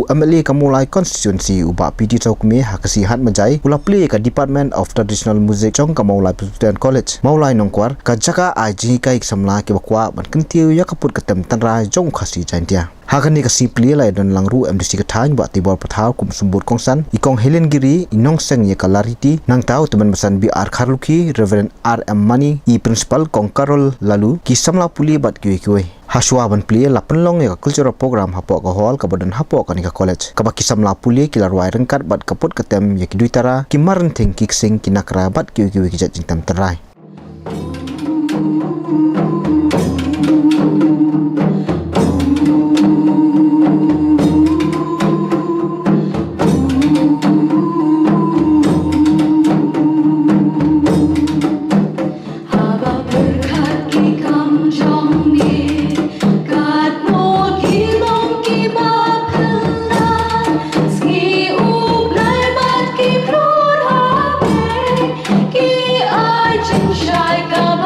MLA ka Mawlai constituency uba PD chok me Rkc hat majai ula play ka Department of Traditional Music chong ka Mawlai Presbyterian College Mawlai nongkwar ka jaka aji ka iksamla ke bakwa ban kentiu ya kaput ketem tanra jong khasi jantia Rkc-Plie lai don langru MDC ka than ba tibor pathau kum sumbut kongsan ikong Helen Giri inong seng ye kalariti nang tau teman besan bi Rkhaluki Reverend RM Mani i principal kong Carol lalu ki samla puli bat kiwe Haswa ban plie la penlong ya cultural program hapo ka hall ka badan hapo ka ni ka college ka baki samla puli ki larwai rengkat bat kaput ketem ya ki duitara ki maran theng ki sing ki nakra bat kiwe ki jat jingtam terai Shai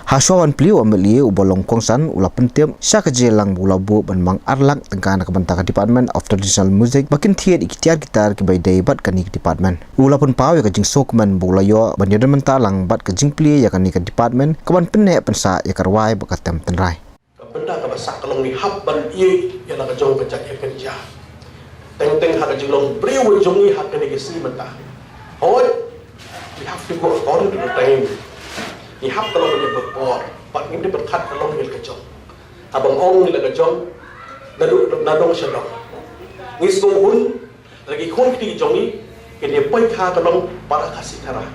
Haswawan pliu ameli ubolong kongsan ula pentiam syaka jelang bulabu ban mang arlak tengkana kebentangan Department of Traditional Music bakin thiet iktiar gitar ke baidai bat kani ke department ula pun pau ya kajing sokman bulayo ban yadan mentalang bat kajing pli ya kani ke department kaban penne pensa ya karwai bakatem tenrai benda ka basak kalong ni hab ban ye ya la kajong kajak ya kerja teng ha kajing long priu jongi ha kani ke si menta hoy we have to go according to the time ni hab kalau dia berpor pat ni dia berkat kalau dia kejong abang ong ni la kejong nadong syadong ni sohun lagi khon ti jongi ke dia pai kha kalong para kasih tara.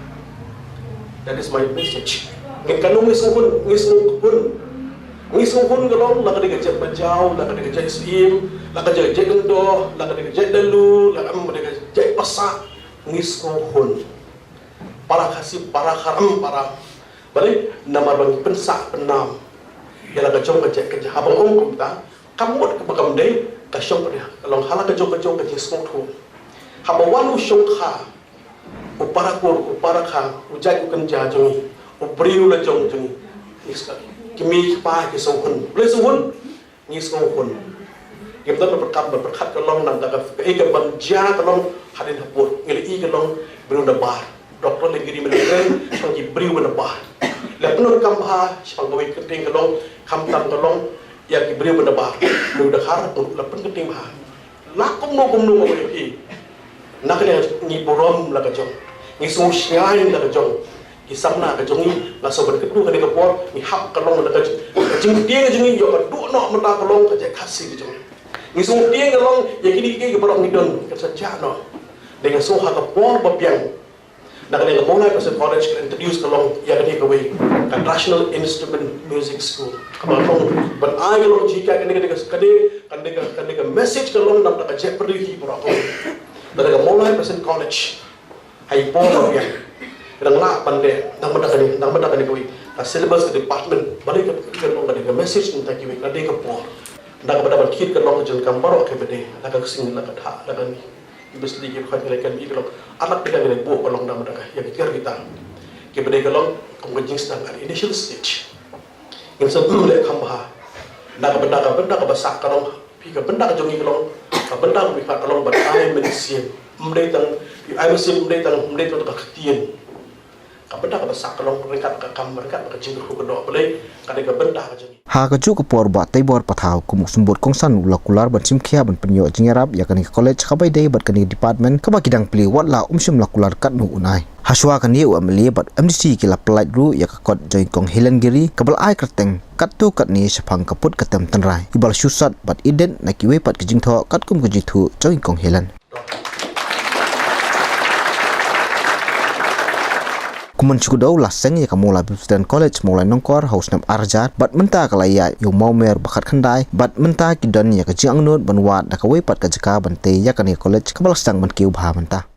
That is my message ngin kanong ni sohun kalong la ka dia jet bajau la ka dia jet sim la ka dia jet ndo la ka dia jet dalu la ka dia jet pasak ni sohun para kasih para haram para balik nama bang pensak penam ialah kacau kacau kacau abang ong kumta kamut kebakam dei kacau pada kalau hala kacau kacau semua tu habawan usung kha upara kha ujai ukenja jongi ubriu la jongi iska kimi pa ke sohun boleh sohun ni sohun kita berkat kalau nang daga ke banja kalau hadin hapur ngeli kalau beriu bar doktor lagi di mana sangi beriu bar Lepas kambah, sebab kau keting kalong, kamtam kalong, yang diberi benda lu dah harap lepas keting bah. Lakum no lagi. Nak ni borom la kajong, ni sosial la kajong, ni samna kajong ni, la sobat kedua kali kapor, ni hap kalong la kajong. Kajing dia kajong ni, yo kedua nak menda kalong kajak kasih kajong. Ni sung dia kalong, yang kini kebarang ni don, kerja no. Dengan soha kapor babiang. Nak kena Mawlai Presbyterian College introduce kalong yang kena kawai kan National Instrument Music School. Kalong ban ai kalong jika kena message kalong nak jet pergi berapa. Dari Mawlai Presbyterian College hai pol yang kadang lah pandai nak benda kena kawai. Syllabus ke department balik ke kalong kena message untuk kawai kena ke pol. Nak benda ban kit kalong jen kamparo ke benda nak kesing nak dah nak ni. Ibu sedikit khawatirkan ini kalau anak kita kena buat kalong nama mereka yang kita kepada kalong kemungkinan sedang ada initial stage yang sebelum lek kambah nak benda kebasak kalong pika benda kejongi kalong benda pika kalong berdaya menisien mendatang mendatang keketian benda kebasak kalong mereka kecil kedua boleh kadang benda kejongi ha kaju kapor ba taibor pathau kumuk sumbut kongsan ulakular ban simkhia ban penyo jingerap yakani college khabai dei bat kani department kaba kidang pli watla umsum lakular kat nu unai haswa kani u amli bat MDC kila plait ru yakakot join kong hilangiri kabal ai kerteng kat tu kat ni sephang kaput katem tenrai ibal susat bat iden nakiwe pat kijingtho kat kum kujithu join kong hilan Kuman cukudau laseng ya kamu Mawlai Presbyterian College Mawlai nongkor haus nam arjat bat menta kalaya yo mau mer bakat khandai bat menta kidon ya kajing angnut banwat da kawai pat kajaka bante ya kani college kabalasang ban kiu bha menta